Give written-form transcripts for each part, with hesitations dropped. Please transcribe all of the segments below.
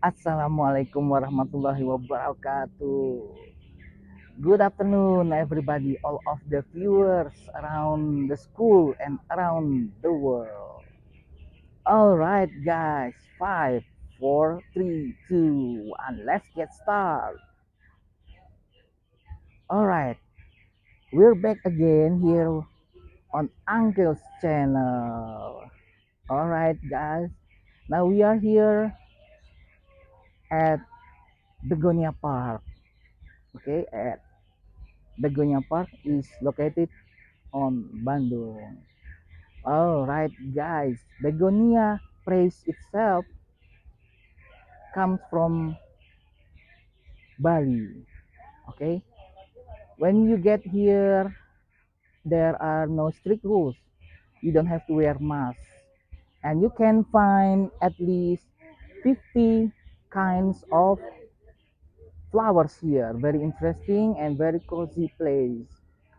Assalamualaikum warahmatullahi wabarakatuh. Good afternoon, everybody, all of the viewers around the school and around the world. All right, guys, five, four, three, two, one. Let's get started. All right, we're back again here on Uncle's channel. All right, guys. Now we are here at Begonia Park. Okay, at Begonia Park is located on Bandung. Alright guys, Begonia phrase itself comes from Bali. Okay, when you get here, there are no strict rules. You don't have to wear mask, and you can find at least 50 kinds of flowers here. Very interesting and very cozy place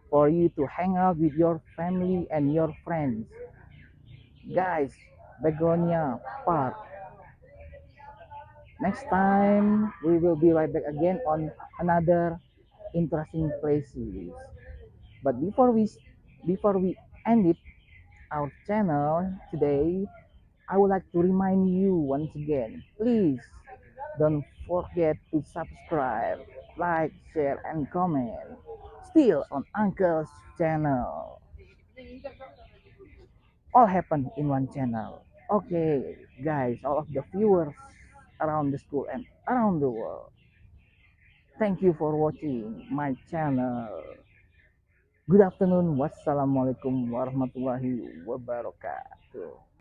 for you to hang out with your family and your friends. Guys, Begonia Park. Next time we will be right back again on another interesting places. But before we end it our channel today, I would like to remind you once again, please don't forget to subscribe, like, share, and comment. Still on Uncle's channel. All happen in one channel. Okay, guys, all of the viewers around the school and around the world. Thank you for watching my channel. Good afternoon. Wassalamualaikum warahmatullahi wabarakatuh.